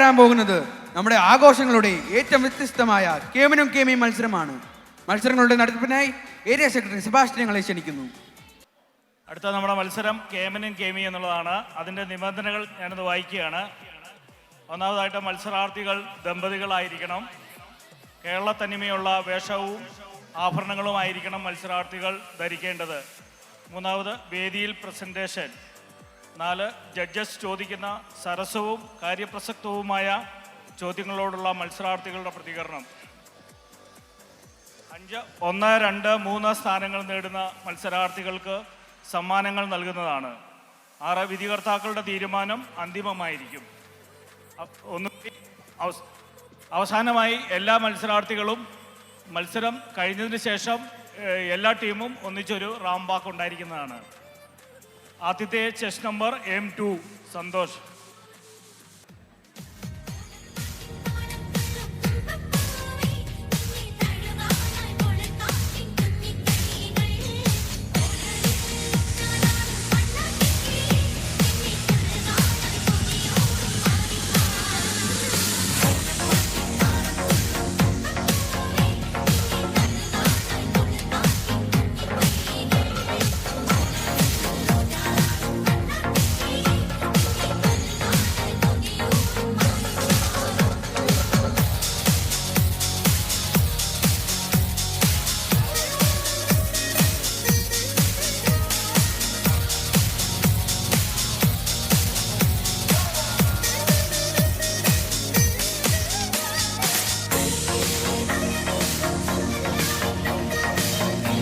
വരാൻ പോകുന്നത് നമ്മുടെ ആഘോഷങ്ങളുടെ ഏറ്റവും വ്യത്യസ്തമായ കേമനും കേമിയും മത്സരമാണ്. മത്സരങ്ങളുടെ നടത്തിപ്പിനായി ഏരിയ സെക്രട്ടറി സെബാസ്റ്റ്യൻ ഞങ്ങളെ ക്ഷണിക്കുന്നു. അടുത്ത നമ്മുടെ മത്സരം കേമനും കേമി എന്നുള്ളതാണ്. അതിൻ്റെ നിബന്ധനകൾ ഞാനത് വായിക്കുകയാണ്. ഒന്നാമതായിട്ട് മത്സരാർത്ഥികൾ ദമ്പതികളായിരിക്കണം. കേരള തനിമയുള്ള വേഷവും ആഭരണങ്ങളുമായിരിക്കണം മത്സരാർത്ഥികൾ ധരിക്കേണ്ടത്. മൂന്നാമത് വേദിയിൽ പ്രസൻറ്റേഷൻ. 4 ജഡ്ജസ് ചോദിക്കുന്ന സരസവും കാര്യപ്രസക്തവുമായ ചോദ്യങ്ങളോടുള്ള മത്സരാർത്ഥികളുടെ പ്രതികരണം. 5 1, 2, 3 സ്ഥാനങ്ങൾ നേടുന്ന മത്സരാർത്ഥികൾക്ക് സമ്മാനങ്ങൾ നൽകുന്നതാണ്. 6 വിധികർത്താക്കളുടെ തീരുമാനം അന്തിമമായിരിക്കും. അവസാനമായി എല്ലാ മത്സരാർത്ഥികളും മത്സരം കഴിഞ്ഞതിന് ശേഷം എല്ലാ ടീമും ഒന്നിച്ചൊരു റാംബാക്ക് ഉണ്ടായിരിക്കുന്നതാണ്. ആദ്യത്തെ chest number M2 Santhosh.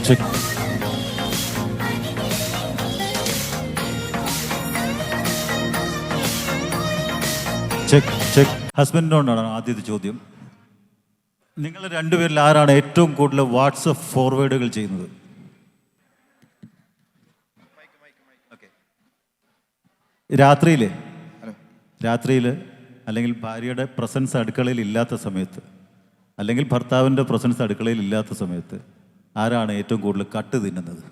Check check check. ഹസ്ബൻഡിനോടാണ് ആദ്യത്തെ ചോദ്യം. നിങ്ങൾ രണ്ടുപേരിൽ ആരാണ് ഏറ്റവും കൂടുതൽ വാട്സപ്പ് ഫോർവേഡുകൾ ചെയ്യുന്നത്? രാത്രിയിൽ അല്ലെങ്കിൽ ഭാര്യയുടെ പ്രസൻസ് അടുക്കളയിൽ ഇല്ലാത്ത സമയത്ത്, അല്ലെങ്കിൽ ഭർത്താവിൻ്റെ പ്രസൻസ് അടുക്കളയിൽ ഇല്ലാത്ത സമയത്ത് ആരാണ് ഏറ്റവും കൂടുതൽ കട്ട് തിന്നുന്നത്?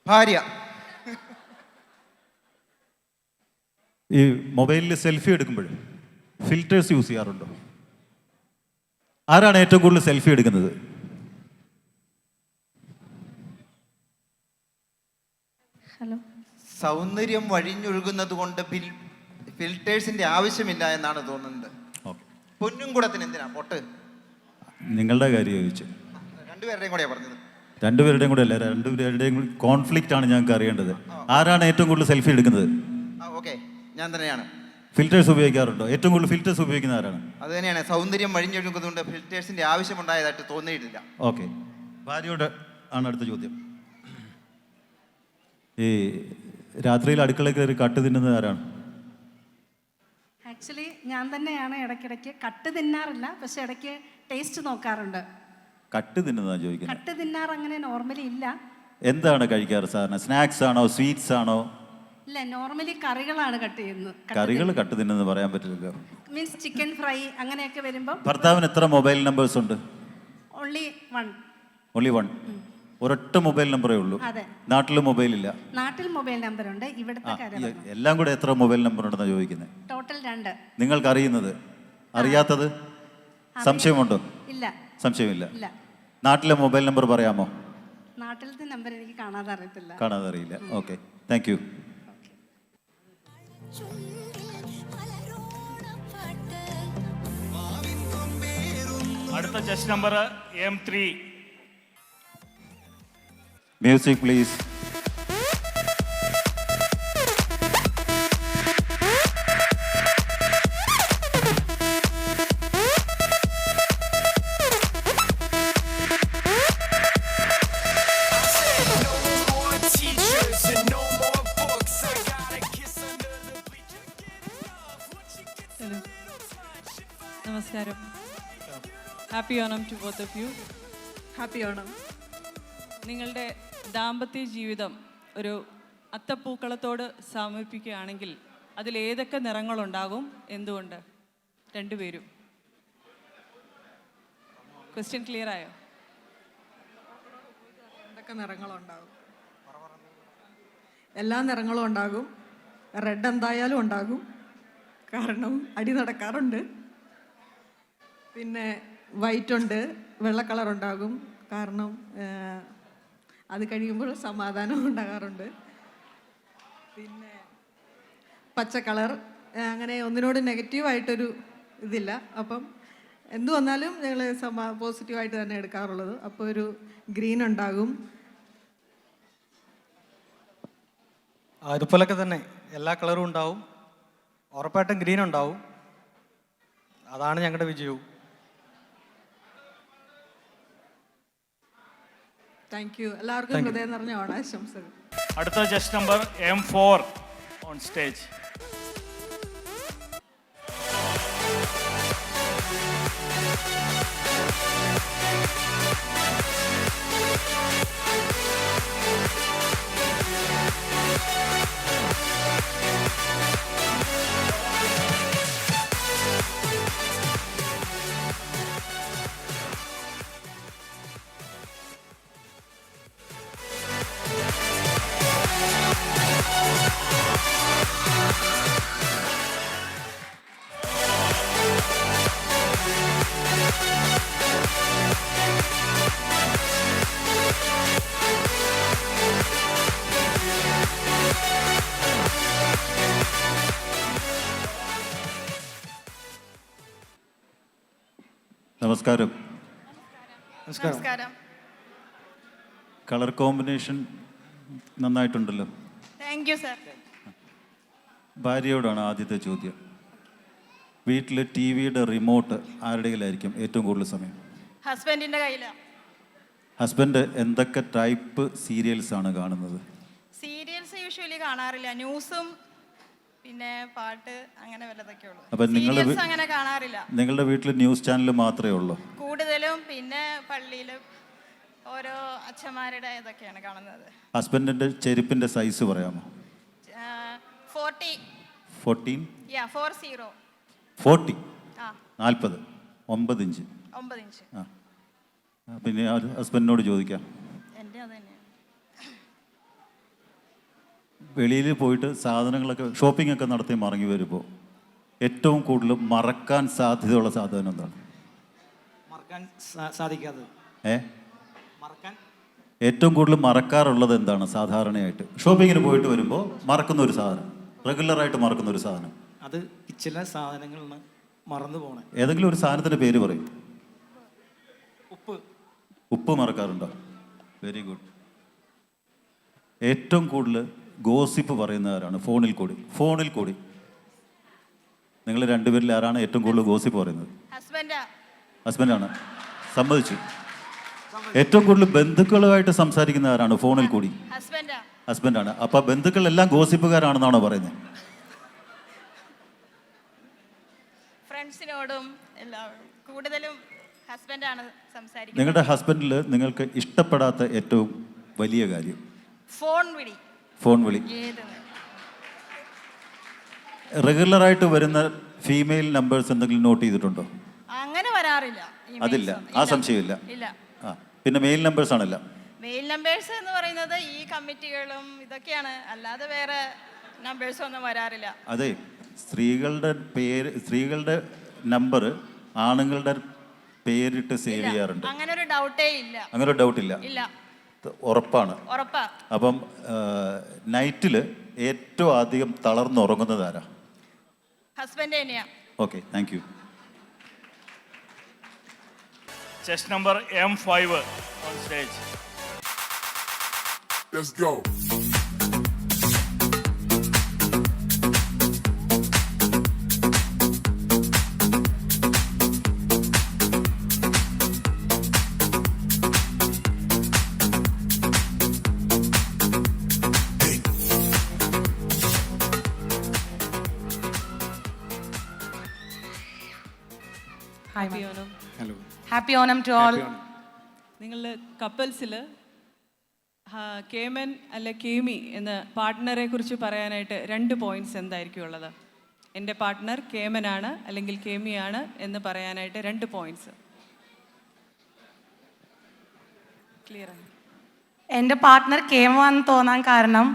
ഭാര്യ. ഈ മൊബൈലിൽ സെൽഫി എടുക്കുമ്പോൾ ഫിൽറ്റേഴ്സ് യൂസ് ചെയ്യാറുണ്ടോ? ആരാണ് ഏറ്റവും കൂടുതൽ സെൽഫി എടുക്കുന്നത്? ഹലോ. സൗന്ദര്യം വഴിഞ്ഞൊഴുകുന്നത് കൊണ്ട് ഫിൽറ്റേഴ്സിന്റെ ആവശ്യമില്ല എന്നാണ് തോന്നുന്നത്. പൊന്നും കൂടത്തിന് എന്തിനാ പൊട്ട്? നിങ്ങളുടെ കാര്യം ചോദിച്ചു. രണ്ടുപേരുടെയും കൂടെയാ പറഞ്ഞത്. രണ്ടുപേരുടെയും കൂടെ അല്ല, രണ്ടുപേരുടെയും കൂടി കോൺഫ്ലിക്റ്റ് ആണ് ഞങ്ങൾക്ക് അറിയേണ്ടത്. ആരാണ് ഏറ്റവും കൂടുതൽ സെൽഫി എടുക്കുന്നത്? ഓക്കെ, ഞാൻ തന്നെയാണ്. ഫിൽറ്റേഴ്സ് ഉപയോഗിക്കാറുണ്ടോ? ഏറ്റവും കൂടുതൽ ഫിൽറ്റേഴ്സ് ഉപയോഗിക്കുന്ന ആരാണ്? അത് തന്നെയാണ്. സൗന്ദര്യം വഴിഞ്ഞൊഴുകുന്നതുകൊണ്ട് ഫിൽറ്റേഴ്സിന്റെ ആവശ്യമുണ്ടായതായിട്ട് തോന്നിയിട്ടില്ല. ഓക്കെ, ഭാര്യയോട് ആണ് അടുത്ത ചോദ്യം. ഈ രാത്രിയിൽ അടുക്കളയിൽ കയറി കട്ട് തിന്നുന്നത് ആരാണ്? ആക്ച്വലി ഞാൻ തന്നെയാണ്. ഇടയ്ക്കിടയ്ക്ക് കട്ട് തിന്നാറില്ല, പക്ഷെ ഇടയ്ക്ക് ടേസ്റ്റ് നോക്കാറുണ്ട്. കട്ട് തിന്നുന്നതാണ് ചോദിക്കുന്നത്. കട്ട് തിന്നാർ അങ്ങനെ നോർമലി ഇല്ല. എന്താണ് കഴിക്കാറ് സാധാരണ? സ്നാക്സ് ആണോ, സ്വീറ്റ്സ് ആണോ? ഇല്ല, നോർമലി കറികളാണ് കട്ട് ചെയ്യുന്നത്. കറികൾ കട്ട് തിന്നെന്ന് പറയാൻ പറ്റില്ലല്ലോ. മീൻസ് ചിക്കൻ ഫ്രൈ അങ്ങനെയൊക്കെ വരുമ്പോൾ. ഭർത്താവിന് എത്ര മൊബൈൽ നമ്പേഴ്സ് ഉണ്ട്? Only one. ഒരൊറ്റ മൊബൈൽ നമ്പറേ ഉള്ളൂ. അതെ. നാട്ടിൽ മൊബൈൽ ഇല്ല? നാട്ടിൽ മൊബൈൽ നമ്പർ ഉണ്ട്. ഇവിടുത്തെ കാര്യം എല്ലാം കൂടെ എത്ര മൊബൈൽ നമ്പർ ഉണ്ടെന്നാണ് ചോദിക്കുന്നത്? ടോട്ടൽ 2. നിങ്ങൾക്ക് അറിയുന്നത്? അറിയാത്തത്? സംശയമുണ്ടോ? ഇല്ല. സംശയമില്ല. ഇല്ല. നാട്ടിലെ മൊബൈൽ നമ്പർ പറയാമോ? നാട്ടിലത്തെ നമ്പർ എനിക്ക് കാണാതെ അറിയത്തില്ല. കാണാതെ അറിയില്ല. Okay, thank you. അടുത്ത chest number M3. Music please. നമസ്കാരം. Happy Onam to both of you. Happy Onam. നിങ്ങളുടെ ദാമ്പത്യ ജീവിതം ഒരു അത്തപ്പൂക്കളത്തോട് സമർപ്പിക്കുകയാണെങ്കിൽ അതിലേതൊക്കെ നിറങ്ങളുണ്ടാകും? എന്തുകൊണ്ട്? രണ്ടുപേരും. ക്വസ്റ്റ്യൻ ക്ലിയർ ആയോ? എന്തൊക്കെ നിറങ്ങളുണ്ടാകും? എല്ലാ നിറങ്ങളും ഉണ്ടാകും. റെഡ് എന്തായാലും ഉണ്ടാകും, കാരണം അടി നടക്കാറുണ്ട്. പിന്നെ വൈറ്റ് ഉണ്ട്, വെള്ള കളർ ഉണ്ടാകും, കാരണം അത് കഴിയുമ്പോൾ സമാധാനം ഉണ്ടാകാറുണ്ട്. പിന്നെ പച്ച കളർ, അങ്ങനെ ഒന്നിനോട് നെഗറ്റീവായിട്ടൊരു ഇതില്ല. അപ്പം എന്തു വന്നാലും ഞങ്ങൾ പോസിറ്റീവായിട്ട് തന്നെ എടുക്കാറുള്ളത്. അപ്പോൾ ഒരു ഗ്രീൻ ഉണ്ടാകും. അതുപോലൊക്കെ തന്നെ എല്ലാ കളറും ഉണ്ടാവും. ഉറപ്പായിട്ടും ഗ്രീൻ ഉണ്ടാവും. അതാണ് ഞങ്ങളുടെ വിജയവും. Thank you. എല്ലാവർക്കും ഹൃദയം നിറഞ്ഞ ഓണാശംസകൾ. അടുത്ത just number M4 on stage. നമസ്കാരം. നമസ്കാരം. കളർ കോമ്പിനേഷൻ നന്നായിട്ടുണ്ടല്ലോ. Thank you sir. ഭാര്യയോടാണ് ആദ്യത്തെ ചോദ്യം. വീട്ടിൽ ടി വിയുടെ റിമോട്ട് ആരുടെ കയ്യിലായിരിക്കും ഏറ്റവും കൂടുതൽ സമയം? ഹസ്ബൻഡിന്റെ കയ്യിലാണ്. ഹസ്ബൻഡ് എന്തൊക്കെ ടൈപ്പ് സീരിയൽസ് ആണ് കാണുന്നത്? സീരിയൽസ് യൂഷ്വലി കാണാറില്ല. ന്യൂസും പിന്നെ പാട്ട് അങ്ങനെ വല്ലതൊക്കെ ഉള്ളൂ. അപ്പം സീരിയൽസ് അങ്ങനെ കാണാറില്ല. നിങ്ങളുടെ വീട്ടിൽ ന്യൂസ് ചാനൽ മാത്രമേ ഉള്ളൂ? കൂടുതലും പിന്നെ പള്ളിയിലും ഓരോ അച്ഛന്മാരുടെ ഇതൊക്കെയാണ് കാണുന്നത്. ഹസ്ബൻഡിൻ്റെ ചെരുപ്പിൻ്റെ സൈസ് പറയാമോ? 40. 14? 40. 40? ആ, 40. 9 ഇഞ്ച്. 9 ഇഞ്ച്. ആ, പിന്നെ ഹസ്ബൻഡിനോട് ചോദിക്കാം. എൻ്റെ അത് തന്നെയാണ്. വെളിയിൽ പോയിട്ട് സാധനങ്ങളൊക്കെ ഷോപ്പിംഗ് ഒക്കെ നടത്തി മടങ്ങി വരുമ്പോൾ ഏറ്റവും കൂടുതൽ മറക്കാൻ സാധ്യതയുള്ള സാധനം എന്താണ്? മറക്കാൻ സാധിക്കാത്തത്. മറക്കാൻ ഏറ്റവും കൂടുതൽ മറക്കാറുള്ളത് എന്താണ് സാധാരണയായിട്ട്? ഷോപ്പിങ്ങിന് പോയിട്ട് വരുമ്പോൾ മറക്കുന്ന ഒരു സാധനം, റെഗുലറായിട്ട് മറക്കുന്ന ഒരു സാധനം. അത് ചില സാധനങ്ങളാണ് മറന്നു പോണേ. ഏതെങ്കിലും ഒരു സാധനത്തിൻ്റെ പേര് പറയും. ഉപ്പ്. ഉപ്പ് മറക്കാറുണ്ടോ? Very good. ഏറ്റവും കൂടുതൽ ഗോസിപ്പ് പറയുന്നവരാണ് ഫോണിൽ കൂടി. നിങ്ങൾ രണ്ടുപേരിൽ ആരാണ് ഏറ്റവും കൂടുതൽ ഗോസിപ്പ് പറയുന്നത്? ഹസ്ബൻഡാണ്. സമ്മതിച്ചു. ഏറ്റവും കൂടുതൽ ബന്ധുക്കളുമായിട്ട് സംസാരിക്കുന്ന ആരാണ് ഫോണിൽ കൂടി? ഹസ്ബൻഡാണ്. അപ്പൊ ബന്ധുക്കളെല്ലാം ഗോസിപ്പുകാരാണെന്നാണോ പറയുന്നത്? ഫ്രണ്ട്സിനോടും എല്ലാവരും കൂടുതലും ഹസ്ബൻഡാണ് സംസാരിക്കുന്നത്. നിങ്ങളുടെ ഹസ്ബൻഡിൽ നിങ്ങൾക്ക് ഇഷ്ടപ്പെടാത്ത ഏറ്റവും വലിയ കാര്യം? ഫോൺ വിളി. റെഗുലറായിട്ട് വരുന്ന ഫീമെയിൽ നമ്പേഴ്സ് എന്തെങ്കിലും നോട്ട് ചെയ്തിട്ടുണ്ടോ? അങ്ങനെ വരാറില്ല. അതില്ല, ആ സംശയമില്ല. ഇല്ല. ആ, പിന്നെ മെയിൽ നമ്പേഴ്സ് ആണല്ലോ. മെയിൽ നമ്പേഴ്സ് എന്ന് പറയുന്നത് ഈ കമ്മിറ്റികളും ഇതൊക്കെയാണ്, അല്ലാതെ വേറെ നമ്പേഴ്സ് ഒന്നും വരാറില്ല. അതെ, സ്ത്രീകളുടെ നമ്പർ ആണുങ്ങളുടെ പേരിട്ട് സേവ് ചെയ്യാറുണ്ട്. അങ്ങനെ ഒരു ഡൗട്ടേ ഇല്ല. അങ്ങനെ ഒരു ഡൗട്ട് ഇല്ല. ഇല്ല. ഉറപ്പാണ്. അപ്പം നൈറ്റിൽ ഏറ്റവും അധികം തളർന്നുറങ്ങുന്നത് ആരാ? ഹസ്ബൻഡ് തന്നെയാ. Okay, thank you. Chest number M5 on stage. Let's go. Happy Onam. Happy Onam to all. നിങ്ങൾ കപ്പിൾസിൽ കേമൻ അല്ലെ കേമി എന്ന പാർട്ട്ണറെ കുറിച്ച് പറയാനായിട്ട് 2 പോയിന്റ്സ് എന്തായിരിക്കും ഉള്ളത്? എൻ്റെ പാർട്ട്ണർ കേമനാണ് അല്ലെങ്കിൽ കേമിയാണ് എന്ന് പറയാനായിട്ട് 2 പോയിന്റ്സ്. ക്ലിയർ ആണ്? എൻ്റെ പാർട്ട്ണർ കേമാന്ന് തോന്നാൻ കാരണം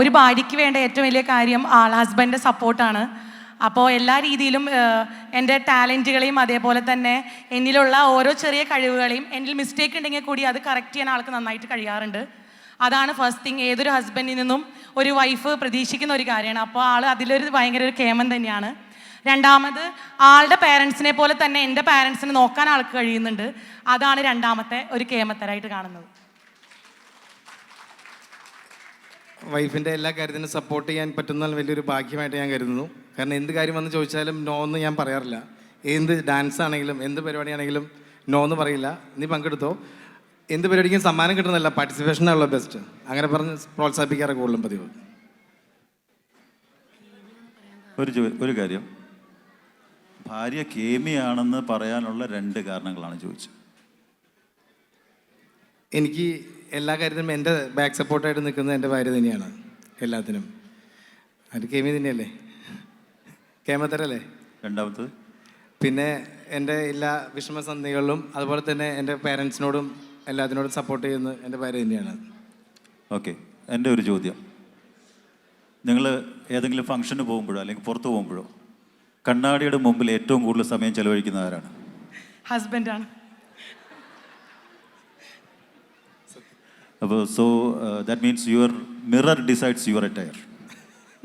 ഒരു ഭാര്യയ്ക്ക് വേണ്ട ഏറ്റവും വലിയ കാര്യം ഹസ്ബൻഡിൻ്റെ സപ്പോർട്ടാണ്. അപ്പോൾ എല്ലാ രീതിയിലും എൻ്റെ ടാലൻറ്റുകളെയും അതേപോലെ തന്നെ എന്നിലുള്ള ഓരോ ചെറിയ കഴിവുകളെയും എന്നിൽ മിസ്റ്റേക്ക് ഉണ്ടെങ്കിൽ കൂടി അത് കറക്റ്റ് ചെയ്യാൻ ആൾക്ക് നന്നായിട്ട് കഴിയാറുണ്ട്. അതാണ് ഫസ്റ്റ് തിങ്. ഏതൊരു ഹസ്ബൻഡിൽ നിന്നും ഒരു വൈഫ് പ്രതീക്ഷിക്കുന്ന ഒരു കാര്യമാണ്. അപ്പോൾ ആൾ അതിലൊരു ഭയങ്കര ഒരു കേമൻ തന്നെയാണ്. രണ്ടാമത് ആളുടെ പാരൻസിനെ പോലെ തന്നെ എൻ്റെ പാരൻസിനെ നോക്കാൻ ആൾക്ക് കഴിയുന്നുണ്ട്. അതാണ് രണ്ടാമത്തെ ഒരു കേമത്തരായിട്ട് കാണുന്നത്. വൈഫിൻ്റെ എല്ലാ കാര്യത്തിനും സപ്പോർട്ട് ചെയ്യാൻ പറ്റുന്ന വലിയൊരു ഭാഗ്യമായിട്ട് ഞാൻ കരുതുന്നു. കാരണം എന്ത് കാര്യം വന്ന് ചോദിച്ചാലും നോ എന്ന് ഞാൻ പറയാറില്ല. എന്ത് ഡാൻസ് ആണെങ്കിലും എന്ത് പരിപാടിയാണെങ്കിലും നോ എന്ന് പറയില്ല. നീ പങ്കെടുത്തോ, എന്ത് പരിപാടിക്കും സമ്മാനം കിട്ടുന്നില്ല, പാർട്ടിസിപ്പേഷനാണുള്ള ബെസ്റ്റ്, അങ്ങനെ പറഞ്ഞ് പ്രോത്സാഹിപ്പിക്കാറ് കൂടുതലും പതിവ്. ഒരു കാര്യം, ഭാര്യ കേമിയാണെന്ന് പറയാനുള്ള 2 കാരണങ്ങളാണ് ചോദിച്ചത്. എനിക്ക് എല്ലാ കാര്യത്തിനും എൻ്റെ ബാക്ക് സപ്പോർട്ടായിട്ട് നിൽക്കുന്നത് എൻ്റെ ഭാര്യ തന്നെയാണ്. എല്ലാത്തിനും അത് കേമി തന്നെയല്ലേ, കേമത്തരല്ലേ. രണ്ടാമത് പിന്നെ എൻ്റെ എല്ലാ വിഷമസന്ധികളിലും അതുപോലെ തന്നെ എൻ്റെ പേരൻസിനോടും എല്ലാത്തിനോടും സപ്പോർട്ട് ചെയ്യുന്നത് എൻ്റെ ഭാര്യ തന്നെയാണ്. ഓക്കെ, എൻ്റെ ഒരു ചോദ്യം, നിങ്ങൾ ഏതെങ്കിലും ഫംഗ്ഷന് പോകുമ്പോഴോ അല്ലെങ്കിൽ പുറത്ത് പോകുമ്പോഴോ കണ്ണാടിയുടെ മുമ്പിൽ ഏറ്റവും കൂടുതൽ സമയം ചെലവഴിക്കുന്ന ആരാണ്? ഹസ്ബൻഡാണ്. അപ്പോൾ that means your mirror decides your attire.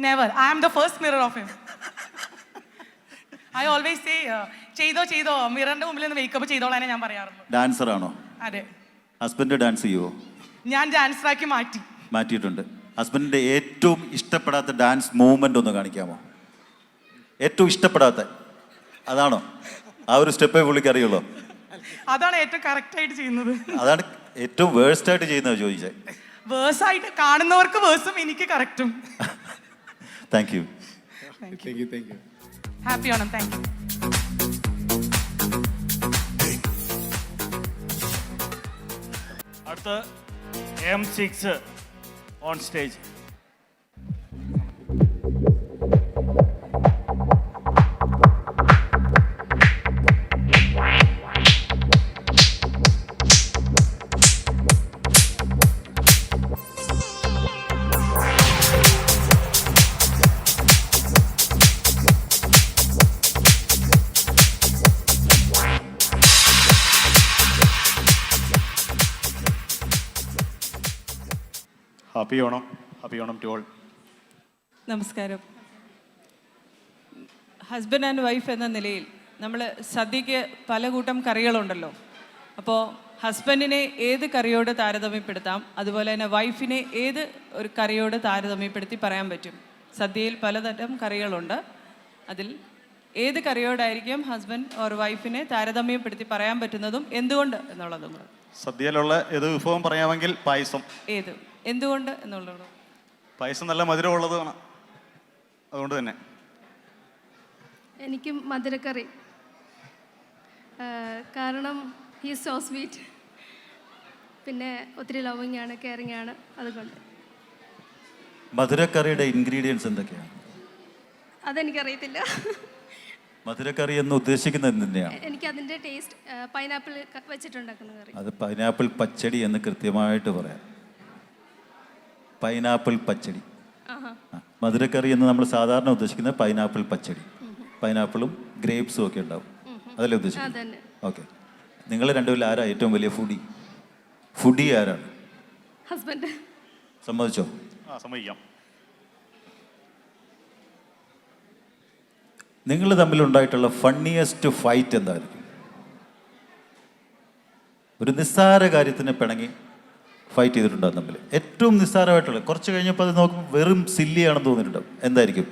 Never. I am the first mirror of him. I always say ചെയ്തോ മിററിന്റെ മുമ്പിൽ നിന്ന് മേക്കപ്പ് ചെയ്തോളാനേ ഞാൻ പറയാറുള്ളൂ. ഡാൻസർ ആണോ? അതെ. ഹസ്ബൻഡ് ഡാൻസ് ചെയ്യുമോ? ഞാൻ ഡാൻസറാക്കി മാറ്റിയിട്ടുണ്ട്. ഹസ്ബൻഡിൻ്റെ ഏറ്റവും ഇഷ്ടപ്പെടാത്ത ഡാൻസ് മൂവ്മെൻ്റ് ഒന്ന് കാണിക്കാമോ? ഏറ്റവും ഇഷ്ടപ്പെടാത്ത അതാണോ? ആ ഒരു സ്റ്റെപ്പേ പുള്ളിക്ക് അറിയുള്ളൂ? അതാണ് ഏറ്റവും കറക്റ്റ് ആയിട്ട് ചെയ്യുന്നത്. അതാണ് ഏറ്റവും വേഴ്സ്റ്റ് ആയിട്ട് ചെയ്യുന്നത് ചോദിച്ചത്. വേഴ്സായിട്ട് കാണുന്നവർക്ക് വേഴ്സും എനിക്ക് കറക്റ്റും. Thank you. Happy Onam. Thank you. അടുത്ത M6 on stage. Happy Onam to all. നമസ്കാരം. ഹസ്ബൻഡ് ആൻഡ് വൈഫ് എന്ന നിലയിൽ നമ്മൾ സദ്യക്ക് പല കൂട്ടം കറികളുണ്ടല്ലോ. അപ്പോൾ ഹസ്ബൻഡിനെ ഏത് കറിയോട് താരതമ്യപ്പെടുത്താം, അതുപോലെ തന്നെ വൈഫിനെ ഏത് ഒരു കറിയോട് താരതമ്യപ്പെടുത്തി പറയാൻ പറ്റും? സദ്യയിൽ പലതരം കറികളുണ്ട്. അതിൽ ഏത് കറിയോടായിരിക്കും ഹസ്ബൻഡ് ഓർ വൈഫിനെ താരതമ്യപ്പെടുത്തി പറയാൻ പറ്റുന്നതും എന്തുകൊണ്ട് എന്നുള്ളതും കൂടെ. സദ്യയിലുള്ള ഏത് വിഭവം പറയാമെങ്കിൽ പായസം. ഏത്, എന്തുകൊണ്ട് എന്നുള്ളത്? പായസം നല്ല മധുരമുള്ളതാണ്, അതുകൊണ്ട് തന്നെ. എനിക്ക് മധുരക്കറി, കാരണം ഹീസ് സോ സ്വീറ്റ്, പിന്നെ ഒത്തിരി ലവിങ് ആണ്, കെയറിങ് ആണ്, അതുകൊണ്ട്. മധുരക്കറിയുടെ ഇൻഗ്രീഡിയൻസ് എന്തൊക്കെയാണ്? അതെനിക്കറിയത്തില്ല. മധുരക്കറി എന്ന് ഉദ്ദേശിക്കുന്നത് എന്തിനാണ്? എനിക്ക് അതിൻ്റെ ടേസ്റ്റ് പൈനാപ്പിൾ വെച്ചിട്ടുണ്ടാക്കുന്ന കറി. അത് പൈനാപ്പിൾ പച്ചടി എന്ന് കൃത്യമായിട്ട് പറയാം. പൈനാപ്പിൾ പച്ചടി. മധുരക്കറി എന്ന് നമ്മൾ സാധാരണ ഉദ്ദേശിക്കുന്നത് പൈനാപ്പിൾ പച്ചടി. പൈനാപ്പിളും ഗ്രേപ്സും ഒക്കെ ഉണ്ടാവും, അതല്ലേ ഉദ്ദേശിക്കുന്നത്? ഓക്കെ. നിങ്ങൾ രണ്ടുപേരും ആരാ ഏറ്റവും വലിയ ഫുഡി ആരാണ്? ഹസ്ബൻഡ്. സമ്മതിച്ചോ? സമ്മതിക്കാം. നിങ്ങൾ തമ്മിലുണ്ടായിട്ടുള്ള ഫണ്ണിയസ്റ്റ് ഫൈറ്റ് എന്തായിരിക്കും? ഒരു നിസ്സാര കാര്യത്തിന് പിണങ്ങി ഫൈറ്റ് ചെയ്തിട്ടുണ്ടാകും തമ്മിൽ. ഏറ്റവും നിസ്സാരമായിട്ടുള്ള, കുറച്ച് കഴിഞ്ഞപ്പോൾ അത് നോക്കുമ്പോൾ വെറും സില്ലിയാണെന്ന് തോന്നിയിട്ടുണ്ടാവും. എന്തായിരിക്കും?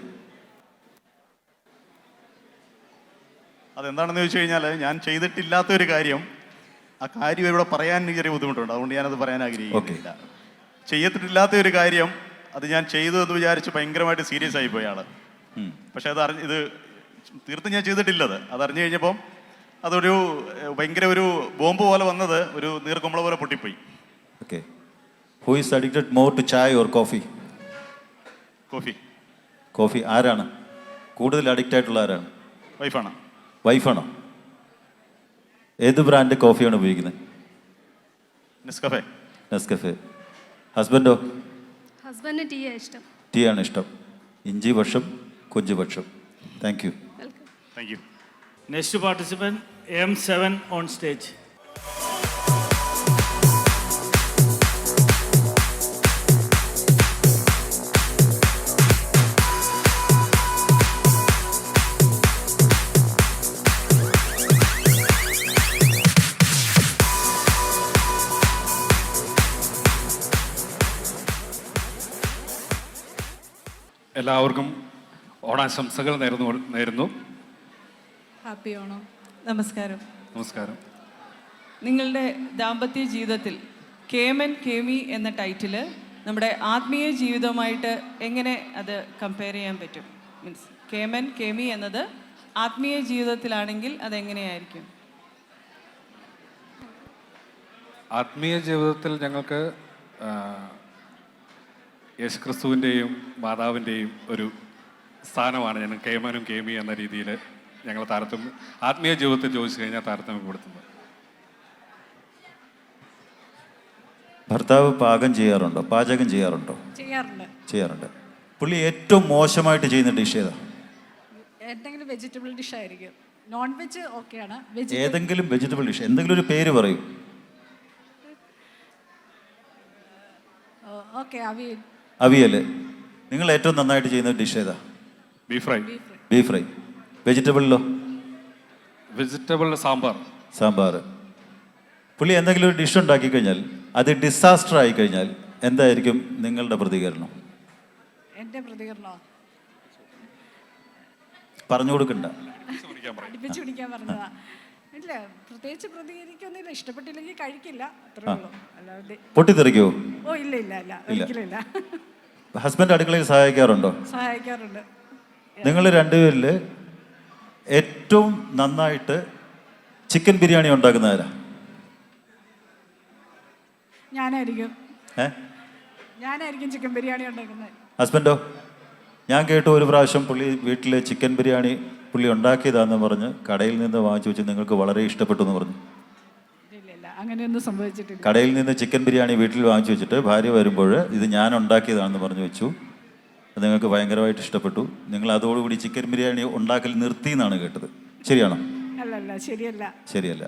അതെന്താണെന്ന് ചോദിച്ചു കഴിഞ്ഞാൽ, ഞാൻ ചെയ്തിട്ടില്ലാത്തൊരു കാര്യം, ആ കാര്യം ഇവിടെ പറയാൻ ചെറിയ ബുദ്ധിമുട്ടുണ്ട്, അതുകൊണ്ട് ഞാനത് പറയാൻ ആഗ്രഹിക്കുന്നില്ല. ചെയ്തിട്ടില്ലാത്ത ഒരു കാര്യം അത് ഞാൻ ചെയ്തു എന്ന് വിചാരിച്ച് ഭയങ്കരമായിട്ട് സീരിയസ് ആയി പോയ ആള്. പക്ഷെ ഇത് തീർത്തും ഞാൻ ചെയ്തിട്ടില്ലത്. അതറിഞ്ഞു കഴിഞ്ഞപ്പം അതൊരു ഭയങ്കര ഒരു ബോംബ് പോലെ വന്നത് ഒരു നീർക്കൊമ്പള പോലെ പൊട്ടിപ്പോയി. Okay. Who is addicted more to chai or coffee? Coffee. ആരാണ് കൂടുതൽ അഡിക്റ്റ് ആയിട്ടുള്ള? ആരാണ്? വൈഫാണോ? ഏത് ബ്രാൻഡ് കോഫിയാണ് ഉപയോഗിക്കുന്നത്? നെസ്കഫേ. ഹസ്ബൻഡോ? ഹസ്ബൻഡിന് ടീ ഇഷ്ടം. ടീ ആണ് ഇഷ്ടം. ഇഞ്ചി പക്ഷം കൊഞ്ച് പക്ഷം. Thank you. Welcome. Thank you. Next participant, M7 on stage. എല്ലാവർക്കും ഓണാശംസകൾ നേരുന്നു. ഹാപ്പി ഓണം. നമസ്കാരം. നമസ്കാരം. നിങ്ങളുടെ ദാമ്പത്യ ജീവിതത്തിൽ കേമൻ കേമി എന്ന ടൈറ്റിൽ നമ്മുടെ ആത്മീയ ജീവിതവുമായിട്ട് എങ്ങനെ അത് കമ്പയർ ചെയ്യാൻ പറ്റും? മീൻസ് കേമൻ കേമി എന്നത് ആത്മീയ ജീവിതത്തിലാണെങ്കിൽ അതെങ്ങനെയായിരിക്കും? ആത്മീയ ജീവിതത്തിൽ ഞങ്ങൾക്ക് യേശുക്രിസ്തുവിൻ്റെയും മാതാവിൻ്റെയും ഒരു സ്ഥാനമാണ് ഞങ്ങൾ കേമനും കേമി എന്ന രീതിയിൽ ഞങ്ങൾ ആത്മീയ ജീവിതത്തിൽ ചോദിച്ചു കഴിഞ്ഞാൽ താരതമ്യപ്പെടുത്തുന്നത്. ഭർത്താവ് പാചകം ചെയ്യാറുണ്ടോ? ചെയ്യാറുണ്ട്. പുള്ളി ഏറ്റവും മോശമായിട്ട് ചെയ്യുന്ന ഡിഷ് ഏതാ? എന്തെങ്കിലും വെജിറ്റബിൾ ഡിഷ് ആയിരിക്കും. നോൺ വെജ് ഓക്കെയാണ്. ഏതെങ്കിലും വെജിറ്റബിൾ ഡിഷ്, എന്തെങ്കിലും ഒരു പേര് പറയൂ. ഓക്കെ, അവിയൽ. നിങ്ങൾ ഏറ്റവും നന്നായിട്ട് ചെയ്യുന്ന ഡിഷ് ഏതാ? Beef fry. വെജിറ്റബിളിലോ? സാമ്പാർ. പുള്ളി എന്തെങ്കിലും ഒരു ഡിഷ് ഉണ്ടാക്കി കഴിഞ്ഞാൽ അത് ഡിസാസ്റ്റർ ആയി കഴിഞ്ഞാൽ എന്തായിരിക്കും നിങ്ങളുടെ പ്രതികരണം? എൻ്റെ പ്രതികരണോ? പറഞ്ഞു കൊടുക്കണ്ട. അടുപ്പിച്ച് പിടിക്കാൻ പറഞ്ഞതാ. ഇല്ല, പ്രത്യേകിച്ച് പ്രതികരിക്കൊന്നുമില്ല. ഇഷ്ടപ്പെട്ടില്ലെങ്കിൽ കഴിക്കില്ല, അത്രേ ഉള്ളൂ. അല്ലാതെ പൊട്ടിത്തെറിക്കോ? ഓ ഇല്ല ഇല്ല ഇല്ല, ഒരിക്കലും ഇല്ല. ഹസ്ബൻഡ് അടുക്കളയിൽ സഹായിക്കാറുണ്ടോ? സഹായിക്കാറുണ്ട്. നിങ്ങൾ രണ്ടുപേരിൽ ഏറ്റവും നന്നായിട്ട് ചിക്കൻ ബിരിയാണി ഉണ്ടാക്കുന്ന ആരാ? ഞാനായിരിക്കും ചിക്കൻ ബിരിയാണി ഉണ്ടാക്കുന്നത്. ഹസ്ബൻഡോ? ഞാൻ കേട്ടു ഒരു പ്രാവശ്യം പുള്ളി വീട്ടിൽ ചിക്കൻ ബിരിയാണി പുള്ളി ഉണ്ടാക്കിയതാന്ന് പറഞ്ഞ് കടയിൽ നിന്ന് വാങ്ങിച്ചു വെച്ച് നിങ്ങൾക്ക് വളരെ ഇഷ്ടപ്പെട്ടു എന്ന് പറഞ്ഞു. ഇല്ല, അങ്ങനെയൊന്നും സംഭവിച്ചിട്ടില്ല. കടയിൽ നിന്ന് ചിക്കൻ ബിരിയാണി വീട്ടിൽ വാങ്ങിച്ചു വെച്ചിട്ട് ഭാര്യ വരുമ്പോൾ ഇത് ഞാൻ ഉണ്ടാക്കിയതാണെന്ന് പറഞ്ഞു വെച്ചു. നിങ്ങൾക്ക് ഭയങ്കരമായിട്ട് ഇഷ്ടപ്പെട്ടു. നിങ്ങൾ അതോടുകൂടി ചിക്കൻ ബിരിയാണി ഉണ്ടാക്കൽ നിർത്തി എന്നാണ് കേട്ടത്. ശരിയാണോ? അല്ലല്ല, ശരിയല്ല.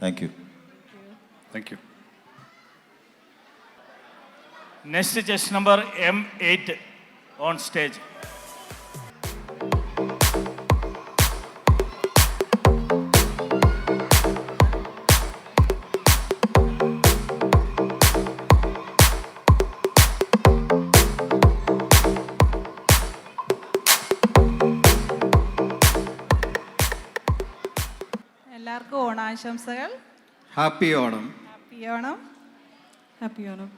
Thank you. Next chess number M8 on stage. എല്ലാവർക്കും ഓണാശംസകൾ. Happy Onam. Happy Onam.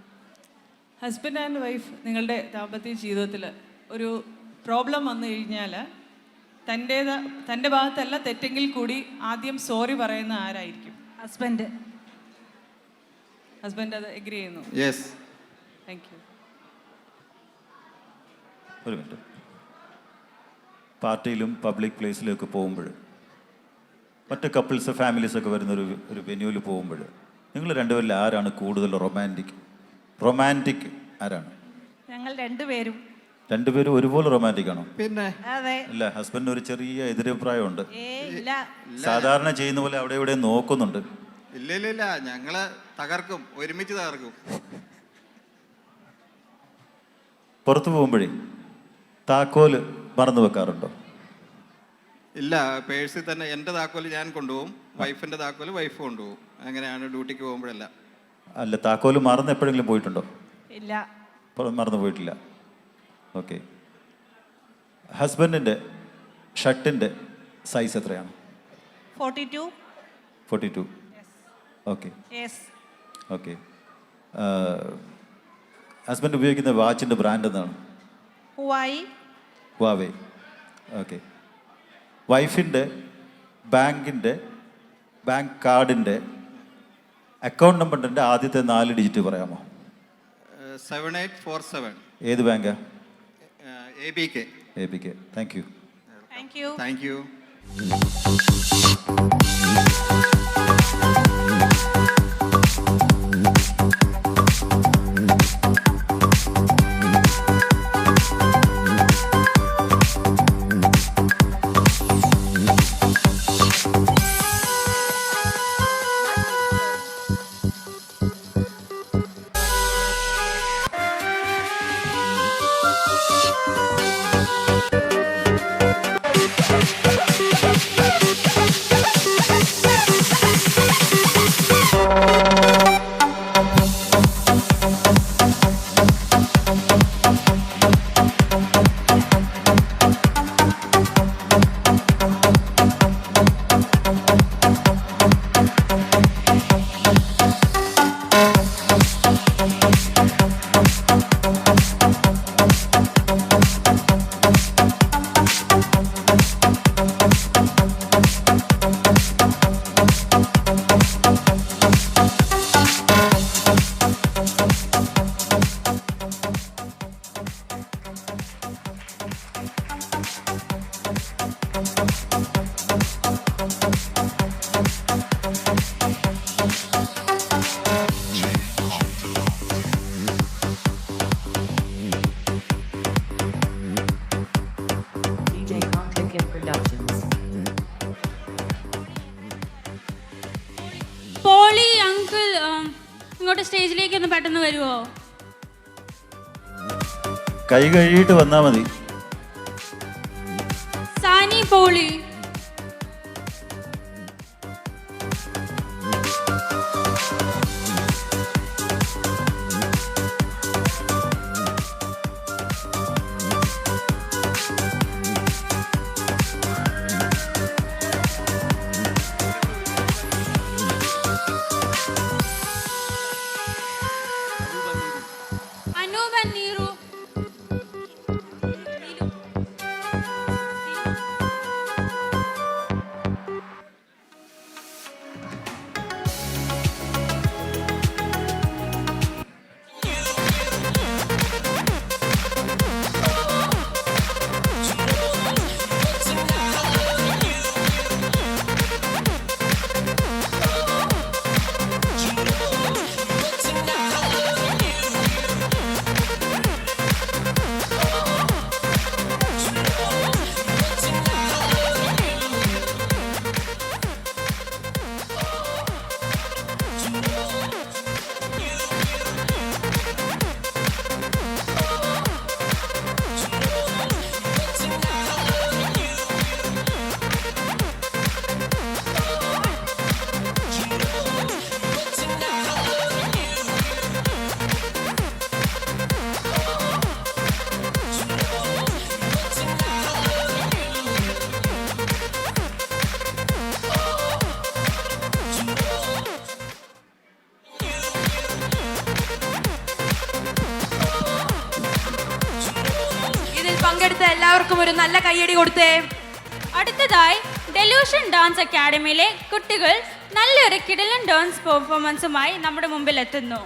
Husband and wife നിങ്ങളുടെ ദാമ്പത്യ ജീവിതത്തിൽ ഒരു പ്രോബ്ലം വന്നു കഴിഞ്ഞാൽ തൻ്റെ ഭാഗത്തല്ല തെറ്റെങ്കിൽ കൂടി ആദ്യം സോറി പറയുന്ന ആരായിരിക്കും? ഹസ്ബൻഡ് അത് എഗ്രി ചെയ്യുന്നു? യെസ്. Thank you. ഒരു മിനിറ്റ്. പാർട്ടിയിലും പബ്ലിക് പ്ലേസിലൊക്കെ പോകുമ്പോൾ മറ്റ് കപ്പിൾസ് ഫാമിലീസൊക്കെ വരുന്ന ഒരു വെന്യൂവിൽ പോകുമ്പോൾ നിങ്ങൾ രണ്ടുപേരിൽ ആരാണ് കൂടുതൽ റൊമാൻറ്റിക് ആരാണ്? ഞങ്ങൾ രണ്ടുപേരും ഒരുപോലെ റൊമാൻറ്റിക് ആണോ? പിന്നെ ഇല്ല, ഹസ്ബൻഡിന് ഒരു ചെറിയ എതിരഭിപ്രായമുണ്ട്. സാധാരണ ചെയ്യുന്ന പോലെ അവിടെ ഇവിടെ നോക്കുന്നുണ്ട്. ഇല്ല, ഞങ്ങള് ഒരുമിച്ച് തകർക്കും. പുറത്തു പോകുമ്പോഴേ താക്കോല് മറന്നു വെക്കാറുണ്ടോ? ഇല്ല, പേഴ്സിൽ തന്നെ എൻ്റെ താക്കോല് ഞാൻ കൊണ്ടുപോകും, വൈഫിൻ്റെ താക്കോല് വൈഫ് കൊണ്ടുപോകും. അങ്ങനെയാണ് ഡ്യൂട്ടിക്ക് പോകുമ്പോഴെല്ലാം. അല്ല, താക്കോല് മറന്ന് എപ്പോഴെങ്കിലും പോയിട്ടുണ്ടോ? ഇല്ല, മറന്നു പോയിട്ടില്ല. ഓക്കെ. ഹസ്ബൻഡിൻ്റെ ഷർട്ടിൻ്റെ സൈസ് എത്രയാണ്? 42. ഓക്കെ. ഹസ്ബൻഡ് ഉപയോഗിക്കുന്ന വാച്ചിൻ്റെ ബ്രാൻഡ് എന്താണ്? ഹുവാവേ. ഓക്കെ. വൈഫിൻ്റെ ബാങ്ക് കാർഡിൻ്റെ അക്കൗണ്ട് നമ്പറിൻ്റെ ആദ്യത്തെ 4 ഡിജിറ്റ് പറയാമോ? 7847. ഏത് ബാങ്കാ? ABK. Thank you. സ്റ്റേജിലേക്ക് ഒന്ന് പെട്ടെന്ന് വരുമോ? കൈ കഴുകിയിട്ട് വന്നാൽ മതി. സാനി പോളി. അനൂപൻ നീറു. പങ്കെടുത്ത എല്ലാവർക്കും ഒരു നല്ല കയ്യടി കൊടുത്തേ. അടുത്തതായി ഡെലൂഷൻ ഡാൻസ് അക്കാഡമിയിലെ കുട്ടികൾ നല്ലൊരു കിടിലൻ ഡാൻസ് പെർഫോമൻസുമായി നമ്മുടെ മുമ്പിൽ എത്തുന്നു.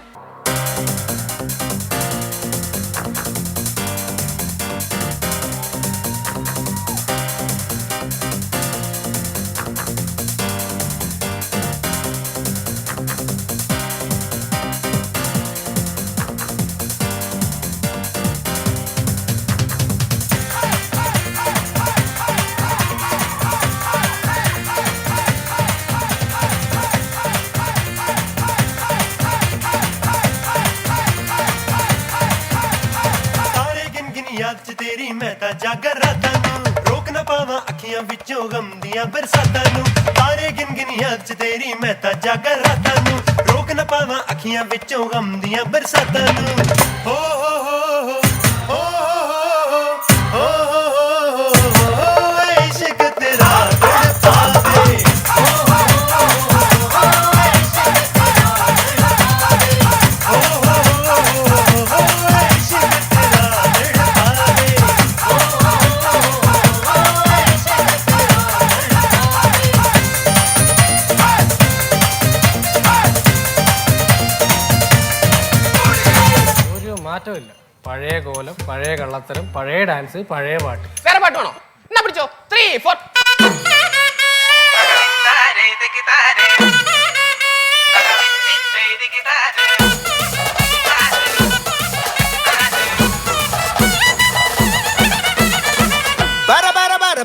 तेरी मैं ता जागर रातां नू रोक ना पावा अखियां विचों गम दियां बरसातां नू तारे गिन गिन याद च तेरी मैं ता जागर रातां नू रोक ना पावा अखियां विचों गम दियां बरसातां नू हो हो हो हो हो हो इश्क तेरा तड़पावे മാറ്റമില്ല. പഴയ കോലം, പഴയ കള്ളത്തരം, പഴയ ഡാൻസ്, പഴയ പാട്ട്. വേറെ പാട്ട് വേണോ? എന്നാ പിടിച്ചോ. 3, 4.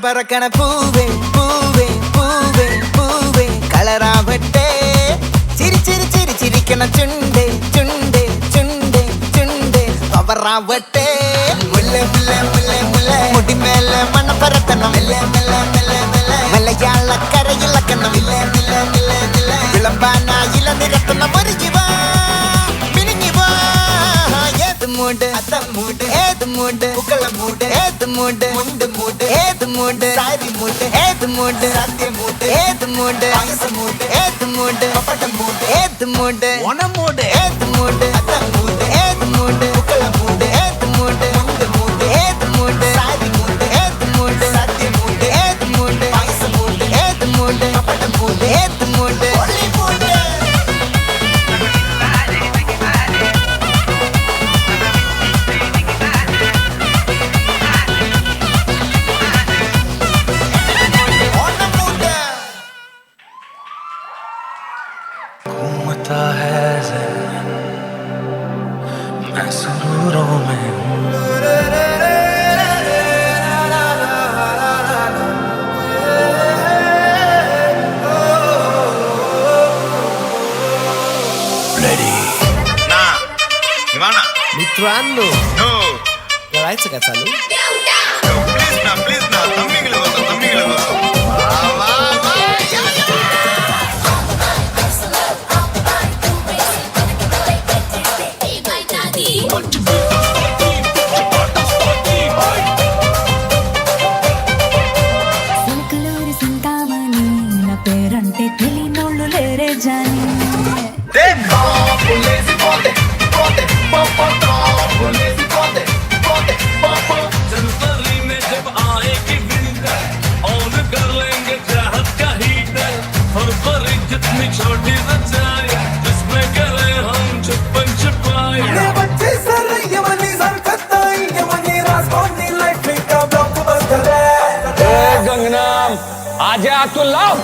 പറക്കണ പൂവേ പൂവേ പൂവേ പൂവേ കളറാവട്ടെ ചിരി ചിരി ചിരിക്കണ ചുണ്ടേ ചുണ്ടേ ചുണ്ടേ ചുണ്ടേ കവറാവട്ടെ മുല്ല മുല്ല മുല്ല മുല്ല മുടിമേലെ മണ്ണ പരത്തണം മലയാള കരയിളക്കണം വിളമ്പാനായില നിരത്തുന്ന ഒരു ജീവ പിരിഞ്ഞു വാ ഏത് മൂട് അത്തം മൂട് ഏത് മൂട് പുക്കള മൂട് ഏത് മൂട് മുണ്ട് മൂട് ഏത് മൂട് സാരി മൂട് ഏത് മൂട് സത്യ മൂട് ഏത് മൂട് ആയുസ മൂട് ഏത് മൂട് പപ്പട്ട മൂട് ഏത് മൂട് ഓണം മൂട് ഏത് മൂട് അത്തം മൂട് ഏത് മൂട് പുക്കള മൂട് ഏത് മൂട് മുണ്ട് മൂട് ഏത് മൂട് സാരി മൂട് ഏത് മൂട് സത്യ മൂട് ഏത് മൂട് ആയുസ മൂട് ഏത് മൂട് പപ്പട്ട മൂട് ഏത് മൂട് ഒളി മൂട് घूमता है ज़हन मैं सुरूरों में हूँ ready मित्रांनो करायचं का चालू పేరంటే తెలియనోళ్ళు లేరే జాని आजा तू लाव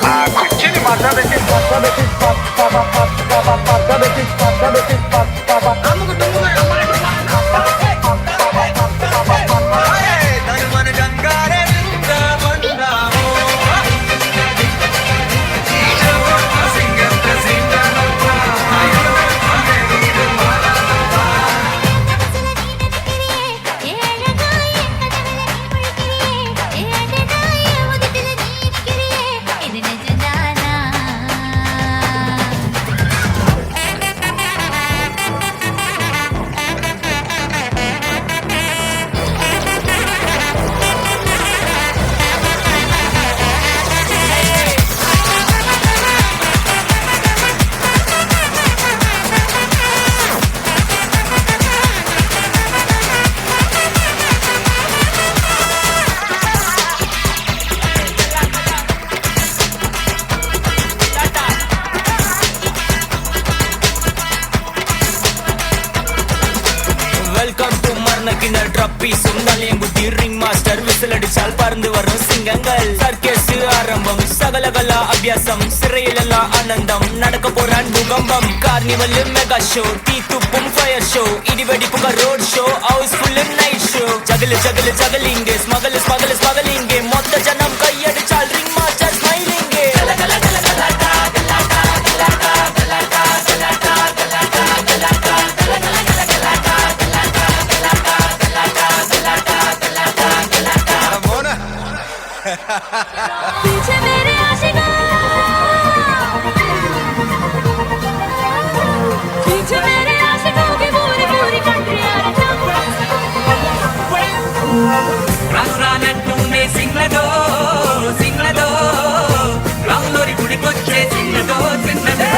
ரிங் மாஸ்டர் விசில் அடிச்சால் பறந்து வரும் சிங்கங்கள் சர்க்கஸ் ஆரம்பம் சகலகலா அபியாசம் சிறையில் எல்லாம் ஆனந்தம் நடக்க போறான் பூகம்பம் கார்னிவல் மெகா ஷோ தீ துப்பும் ஃபயர் ஷோ இடிவெடிப்புக road show house full night show ஜகலு ஜகலு ஜகலிங்கே ஸ்மகலு ஸ்மகலு ஸ்மகலிங்கே மொத்த ஜனம் கையடிச்சால் ரிங் மாஸ்டர் ஸ்மைலிங்கே கலகல கலகல पीछे मेरे आशिका पीछे मेरे आशिकों की पूरी पूरी कंट्री రాసానట్టునే సింగ్లదో సింగ్లదో రాములోరి గుడికొచ్చే చిన్నదో చిన్నదే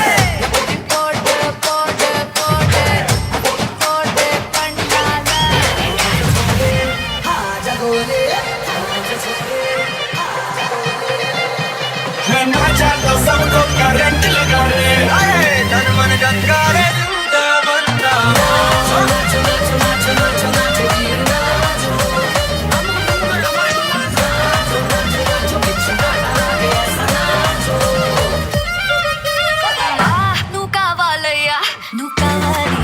నువ్వు కావాలయ్యా నువ్వు కావాలి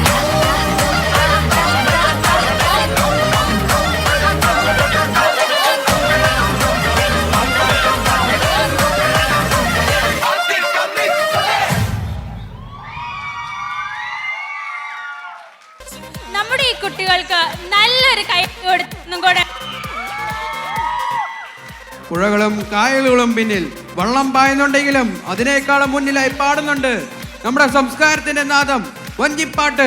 നമ്മുടെ ഈ കുട്ടികൾക്ക് നല്ലൊരു കൈ കൊടുത്തും കൂടെ പുഴകളും കായലുകളും പിന്നിൽ വള്ളം പായുന്നുണ്ടെങ്കിലും അതിനേക്കാളും മുന്നിലായി പാടുന്നുണ്ട് നമ്മുടെ സംസ്കാരത്തിന്റെ നാദം വഞ്ചിപ്പാട്ട്.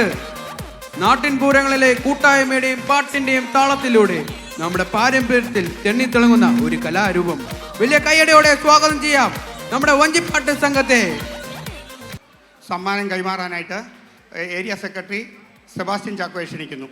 നാട്ടിൻ പൂരങ്ങളിലെ കൂട്ടായ്മയുടെയും പാട്ടിന്റെയും താളത്തിലൂടെ നമ്മുടെ പാരമ്പര്യത്തിൽ തെന്നിത്തിളങ്ങുന്ന ഒരു കലാരൂപം. വലിയ കൈയടിയോടെ സ്വാഗതം ചെയ്യാം നമ്മുടെ വഞ്ചിപ്പാട്ട് സംഘത്തെ. സമ്മാനം കൈമാറാനായിട്ട് ഏരിയ സെക്രട്ടറി സെബാസ്റ്റ്യൻ ചാക്കോയെ ക്ഷണിക്കുന്നു.